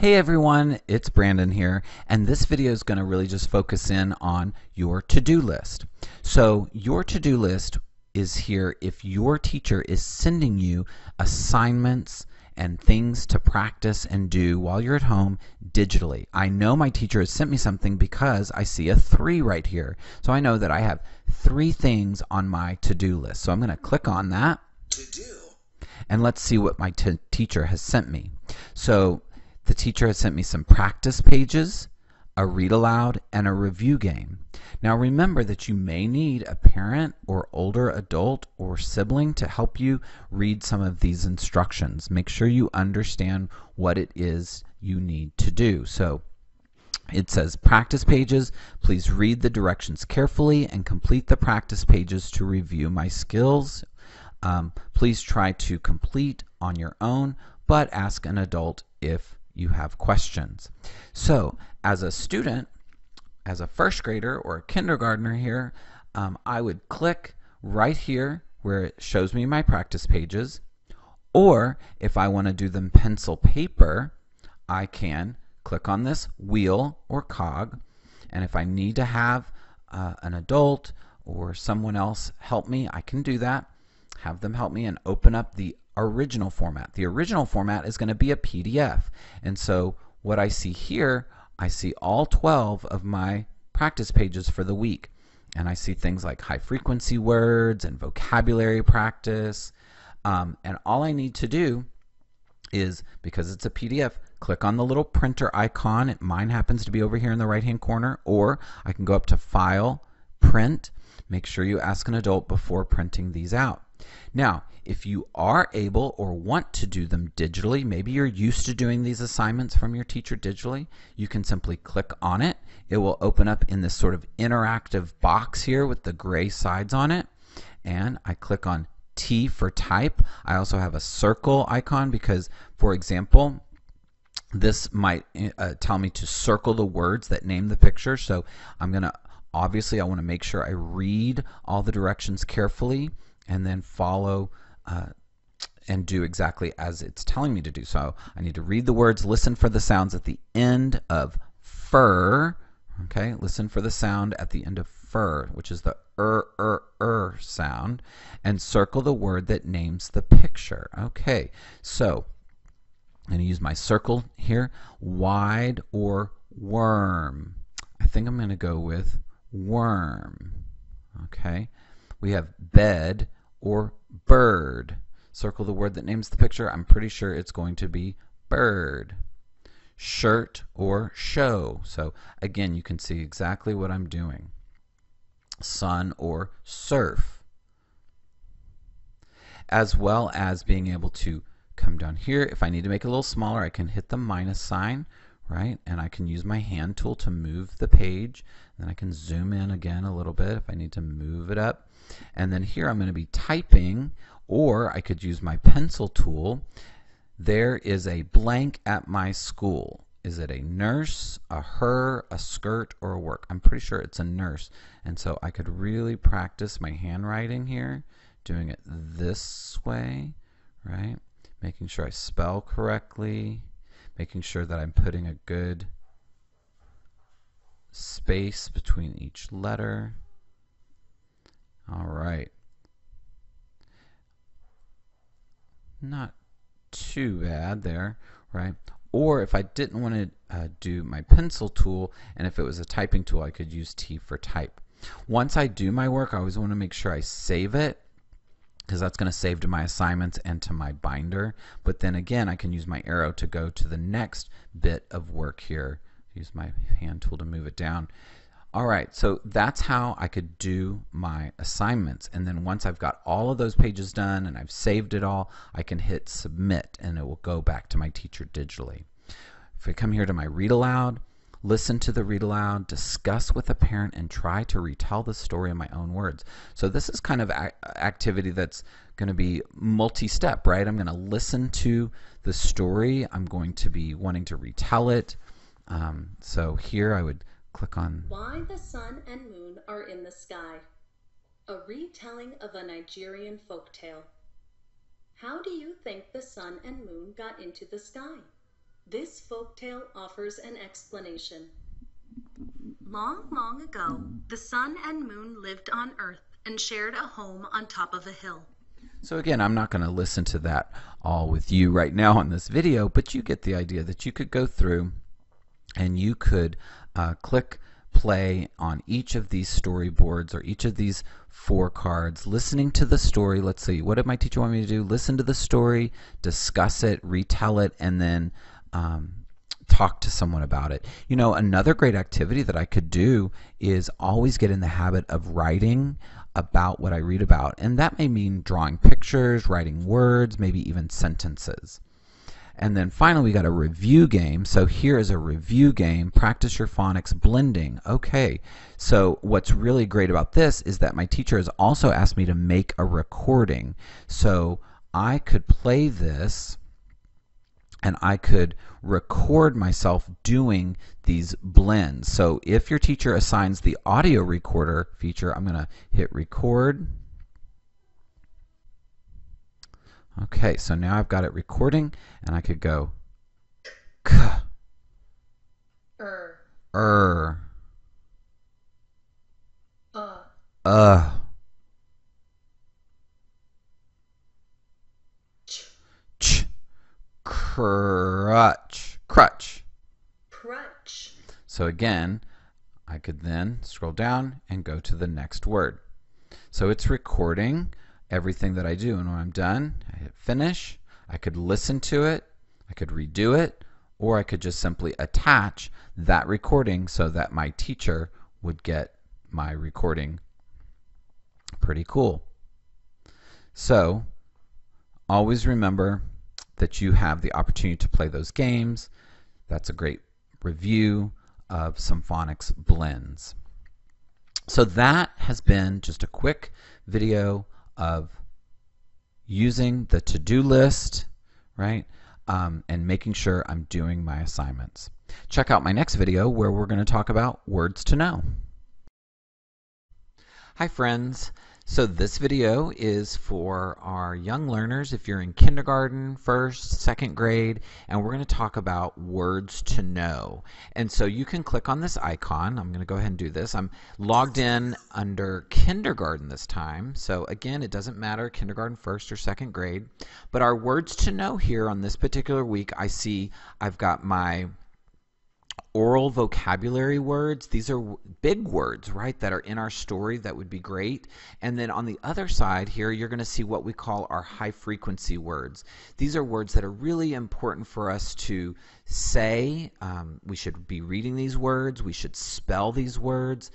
Hey everyone, it's Brandon here, and this video is going to really just focus in on your to-do list. So your to-do list is here if your teacher is sending you assignments and things to practice and do while you're at home digitally. I know my teacher has sent me something because I see a 3 right here. So I know that I have 3 things on my to-do list. So I'm going to click on that. To do. And let's see what my teacher has sent me. So the teacher has sent me some practice pages, a read aloud, and a review game. Now remember that you may need a parent or older adult or sibling to help you read some of these instructions. Make sure you understand what it is you need to do. So it says practice pages. Please read the directions carefully and complete the practice pages to review my skills. Please try to complete on your own, but ask an adult if you have questions. So as a student, as a first grader or a kindergartner here, I would click right here where it shows me my practice pages, or if I want to do them pencil paper, I can click on this wheel or cog, and if I need to have an adult or someone else help me, I can do that. Have them help me and open up the original format. The original format is going to be a PDF. And so what I see here, I see all 12 of my practice pages for the week. And I see things like high frequency words and vocabulary practice. And all I need to do is, because it's a PDF, click on the little printer icon. Mine happens to be over here in the right hand corner, or I can go up to File, Print. Make sure you ask an adult before printing these out. Now, if you are able or want to do them digitally, maybe you're used to doing these assignments from your teacher digitally, you can simply click on it. It will open up in this sort of interactive box here with the gray sides on it. And I click on T for type. I also have a circle icon because, for example, this might tell me to circle the words that name the picture. So I'm going to, obviously, I want to make sure I read all the directions carefully and then follow and do exactly as it's telling me to do. So I need to read the words, listen for the sounds at the end of fur. Okay, listen for the sound at the end of fur, which is the sound, and circle the word that names the picture. Okay, so I'm going to use my circle here, wide or worm. I think I'm going to go with worm. Okay, we have bed or bird. Circle the word that names the picture. I'm pretty sure it's going to be bird. Shirt or show. So again, you can see exactly what I'm doing. Sun or surf. As well as being able to come down here. If I need to make it a little smaller, I can hit the minus sign, right? And I can use my hand tool to move the page. Then I can zoom in again a little bit if I need to move it up. And then here I'm going to be typing, or I could use my pencil tool. There is a blank at my school. Is it a nurse, a her, a skirt, or a work? I'm pretty sure it's a nurse. And so I could really practice my handwriting here, doing it this way, right? Making sure I spell correctly, making sure that I'm putting a good space between each letter. All right. Not too bad there, right? Or if I didn't want to do my pencil tool, and if it was a typing tool, I could use T for type. Once I do my work, I always want to make sure I save it, because that's going to save to my assignments and to my binder. But then again, I can use my arrow to go to the next bit of work here. Use my hand tool to move it down. All right, so that's how I could do my assignments. And then once I've got all of those pages done and I've saved it all, I can hit submit and it will go back to my teacher digitally. If I come here to my read aloud, listen to the read aloud, discuss with a parent, and try to retell the story in my own words. So this is kind of activity that's going to be multi-step, right? I'm going to listen to the story. I'm going to be wanting to retell it. So here I would click on Why the Sun and Moon Are in the Sky, a retelling of a Nigerian folktale. How do you think the sun and moon got into the sky? This folktale offers an explanation. Long, long ago, the sun and moon lived on Earth and shared a home on top of a hill. So again, I'm not going to listen to that all with you right now on this video, but you get the idea that you could go through and you could click play on each of these storyboards or each of these 4 cards, listening to the story. Let's see, what did my teacher want me to do? Listen to the story, discuss it, retell it, and then talk to someone about it. You know, another great activity that I could do is always get in the habit of writing about what I read about. And that may mean drawing pictures, writing words, maybe even sentences. And then finally, we got a review game. So here is a review game. Practice your phonics blending. Okay, so what's really great about this is that my teacher has also asked me to make a recording. So I could play this and I could record myself doing these blends. So if your teacher assigns the audio recorder feature, I'm going to hit record. Okay, so now I've got it recording, and I could go k, ch, crutch. So again, I could then scroll down and go to the next word. So it's recording everything that I do, and when I'm done, I hit finish. I could listen to it, I could redo it, or I could just simply attach that recording so that my teacher would get my recording. Pretty cool. So always remember that you have the opportunity to play those games. That's a great review of some phonics blends. So that has been just a quick video of using the to-do list, right, and making sure I'm doing my assignments. Check out my next video where we're going to talk about words to know. Hi friends. So this video is for our young learners if you're in kindergarten, first, second grade, and we're going to talk about words to know. And so you can click on this icon. I'm going to go ahead and do this. I'm logged in under kindergarten this time. So again, it doesn't matter kindergarten, first or second grade. But our words to know here on this particular week, I see I've got my oral vocabulary words. These are big words, right, that are in our story that would be great. And then on the other side here, you're going to see what we call our high frequency words. These are words that are really important for us to say. We should be reading these words. We should spell these words.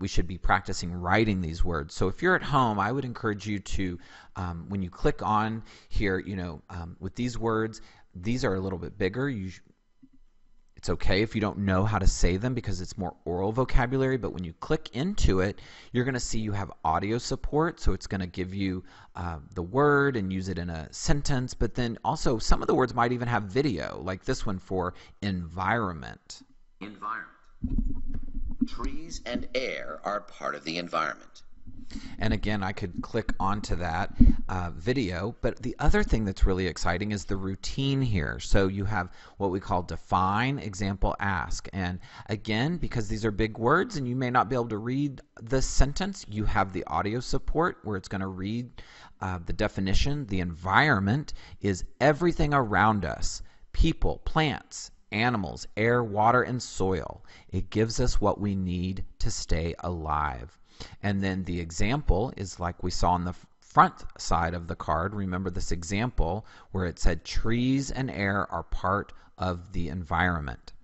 We should be practicing writing these words. So if you're at home, I would encourage you to, when you click on here, with these words, these are a little bit bigger. It's okay if you don't know how to say them because it's more oral vocabulary, but when you click into it, you're going to see you have audio support, so it's going to give you the word and use it in a sentence, but then also some of the words might even have video, like this one for environment. Environment. Trees and air are part of the environment. And again, I could click onto that video, but the other thing that's really exciting is the routine here. So you have what we call define, example, ask. And again, because these are big words and you may not be able to read the sentence, you have the audio support where it's going to read the definition. The environment is everything around us: people, plants, animals, air, water, and soil. It gives us what we need to stay alive. And then the example is like we saw on the front side of the card. Remember this example where it said trees and air are part of the environment.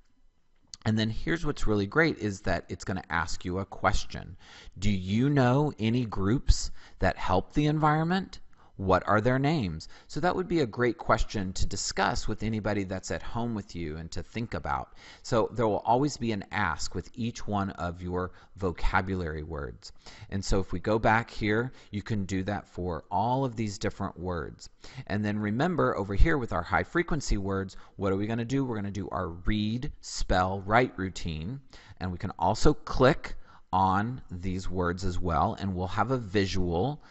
And then here's what's really great is that it's going to ask you a question. Do you know any groups that help the environment? What are their names? So that would be a great question to discuss with anybody that's at home with you and to think about. So there will always be an ask with each one of your vocabulary words. And so if we go back here, you can do that for all of these different words. And then remember over here with our high frequency words, what are we going to do? We're going to do our read, spell, write routine. And we can also click on these words as well, and we'll have a visual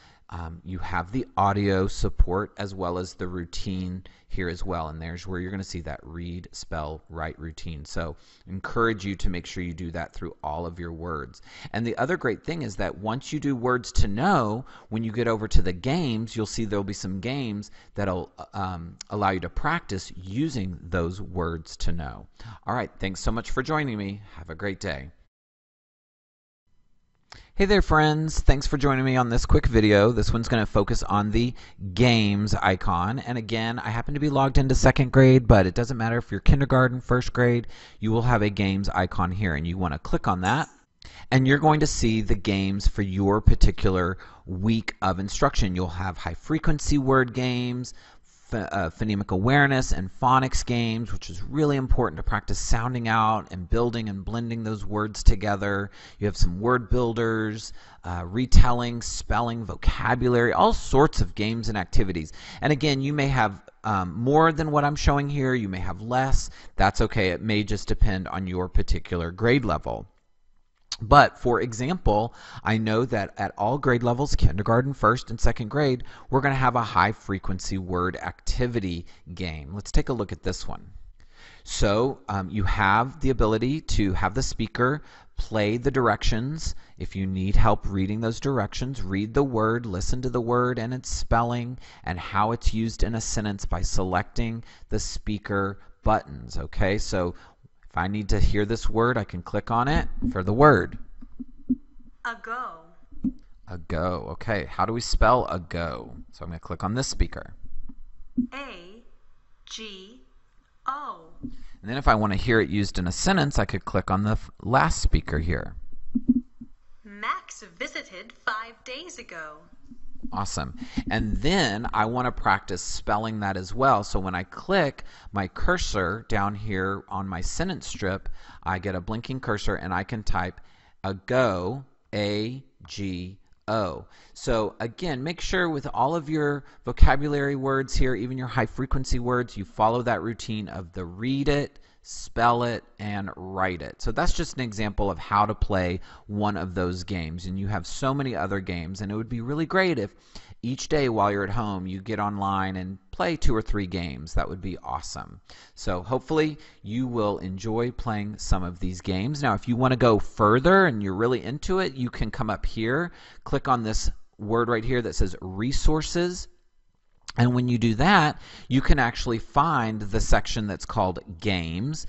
You have the audio support as well as the routine here as well, and there's where you're going to see that read, spell, write routine. So encourage you to make sure you do that through all of your words. And the other great thing is that once you do words to know, when you get over to the games, you'll see there'll be some games that'll allow you to practice using those words to know. All right, thanks so much for joining me. Have a great day. Hey there friends, thanks for joining me on this quick video. This one's going to focus on the games icon, and again I happen to be logged into second grade, but it doesn't matter if you're kindergarten, first grade, you will have a games icon here, and you want to click on that and you're going to see the games for your particular week of instruction. You'll have high frequency word games, phonemic awareness and phonics games, which is really important to practice sounding out and building and blending those words together. You have some word builders, retelling, spelling, vocabulary, all sorts of games and activities. And again, you may have more than what I'm showing here. You may have less. That's okay. It may just depend on your particular grade level. But for example, I know that at all grade levels, kindergarten, first and second grade, we're going to have a high frequency word activity game. Let's take a look at this one. So you have the ability to have the speaker play the directions. If you need help reading those directions, read the word, listen to the word and its spelling and how it's used in a sentence by selecting the speaker buttons. Okay, so if I need to hear this word, I can click on it for the word. Ago. Ago. Okay, how do we spell ago? So I'm going to click on this speaker. A-G-O. And then if I want to hear it used in a sentence, I could click on the last speaker here. Max visited 5 days ago. Awesome. And then I want to practice spelling that as well. So when I click my cursor down here on my sentence strip, I get a blinking cursor and I can type ago, A-G-O. So again, make sure with all of your vocabulary words here, even your high frequency words, you follow that routine of the read it, spell it, and write it. So that's just an example of how to play one of those games. And you have so many other games, and it would be really great if each day while you're at home you get online and play 2 or 3 games. That would be awesome. So hopefully you will enjoy playing some of these games. Now if you want to go further and you're really into it, you can come up here, click on this word right here that says resources. And when you do that, you can actually find the section that's called games.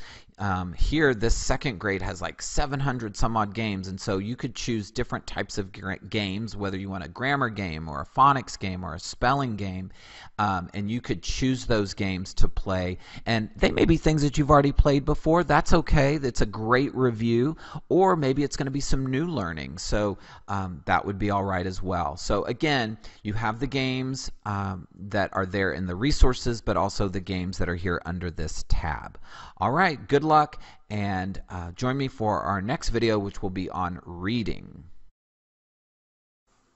Here, this second grade has like 700 some odd games, and so you could choose different types of games, whether you want a grammar game or a phonics game or a spelling game, and you could choose those games to play. And they may be things that you've already played before. That's okay. That's a great review. Or maybe it's going to be some new learning, so that would be all right as well. So again, you have the games that are there in the resources, but also the games that are here under this tab. All right, good luck, and join me for our next video, which will be on reading.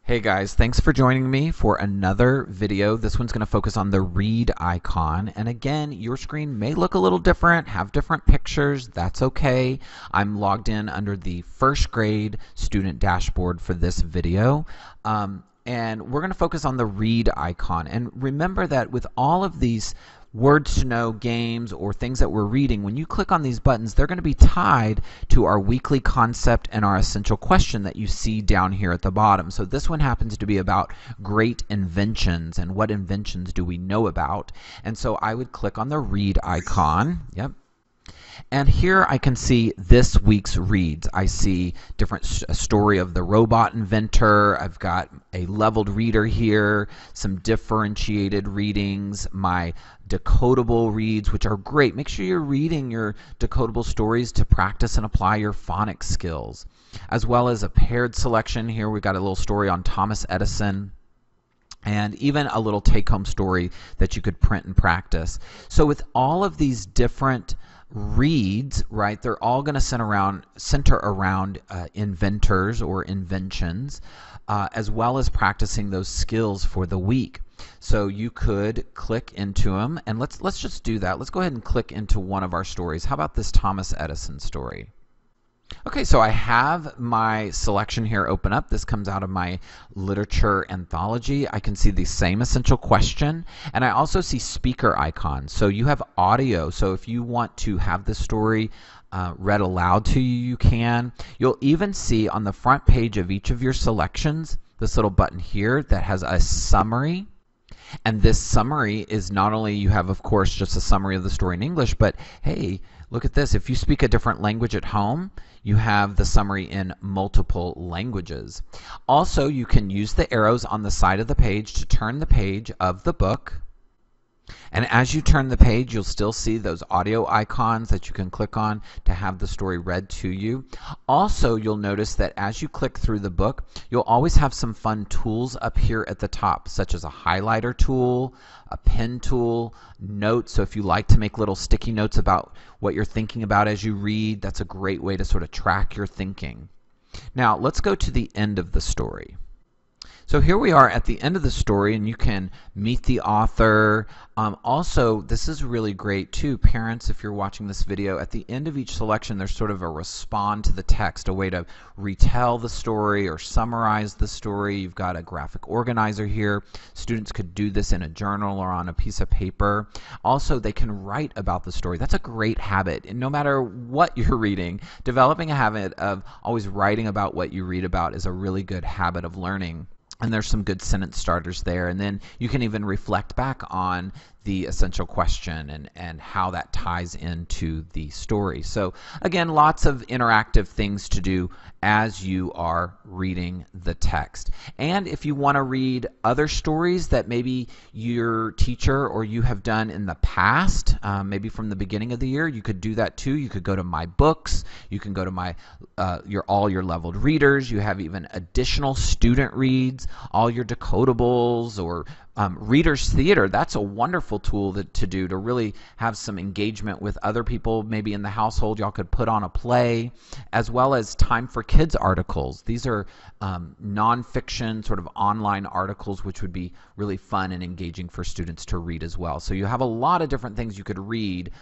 Hey guys, thanks for joining me for another video. This one's going to focus on the read icon, and again, your screen may look a little different, have different pictures. That's okay. I'm logged in under the first grade student dashboard for this video. And we're going to focus on the read icon. And remember that with all of these words to know games or things that we're reading, when you click on these buttons, they're going to be tied to our weekly concept and our essential question that you see down here at the bottom. So this one happens to be about great inventions and what inventions do we know about. And so I would click on the read icon. Yep. And here I can see this week's reads. I see a story of the robot inventor. I've got a leveled reader here, some differentiated readings, my decodable reads, which are great. Make sure you're reading your decodable stories to practice and apply your phonics skills, as well as a paired selection. Here we've got a little story on Thomas Edison, and even a little take-home story that you could print and practice. So with all of these different reads, right, they're all going to center around inventors or inventions, as well as practicing those skills for the week. So you could click into them, and let's just do that. Let's go ahead and click into one of our stories. How about this Thomas Edison story? Okay, so I have my selection here open up. This comes out of my literature anthology. I can see the same essential question, and I also see speaker icons. So you have audio, so if you want to have the story read aloud to you, you can. You'll even see on the front page of each of your selections this little button here that has a summary. And this summary is not only, you have of course just a summary of the story in English, but hey, look at this. If you speak a different language at home, you have the summary in multiple languages. Also, you can use the arrows on the side of the page to turn the page of the book. And as you turn the page, you'll still see those audio icons that you can click on to have the story read to you. Also, you'll notice that as you click through the book, you'll always have some fun tools up here at the top, such as a highlighter tool, a pen tool, notes. So if you like to make little sticky notes about what you're thinking about as you read, that's a great way to sort of track your thinking. Now, let's go to the end of the story. So here we are at the end of the story, and you can meet the author. Also, this is really great too. Parents, if you're watching this video, at the end of each selection there's sort of a respond to the text, a way to retell the story or summarize the story. You've got a graphic organizer here. Students could do this in a journal or on a piece of paper. Also, they can write about the story. That's a great habit. And no matter what you're reading, developing a habit of always writing about what you read about is a really good habit of learning. And there's some good sentence starters there. And then you can even reflect back on the essential question and how that ties into the story. So again, lots of interactive things to do as you are reading the text. And if you want to read other stories that maybe your teacher or you have done in the past, maybe from the beginning of the year, you could do that too. You could go to My Books. You can go to my all your leveled readers. You have even additional student reads, all your decodables, or Reader's Theater. That's a wonderful tool to do to really have some engagement with other people maybe in the household. Y'all could put on a play, as well as Time for Kids articles. These are nonfiction sort of online articles which would be really fun and engaging for students to read as well. So you have a lot of different things you could read,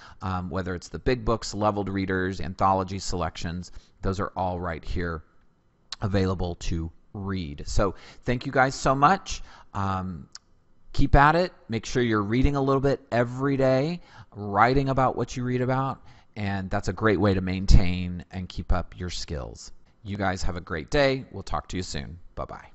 whether it's the big books, leveled readers, anthology selections. Those are all right here available to read. So thank you guys so much. Keep at it. Make sure you're reading a little bit every day, writing about what you read about, and that's a great way to maintain and keep up your skills. You guys have a great day. We'll talk to you soon. Bye-bye.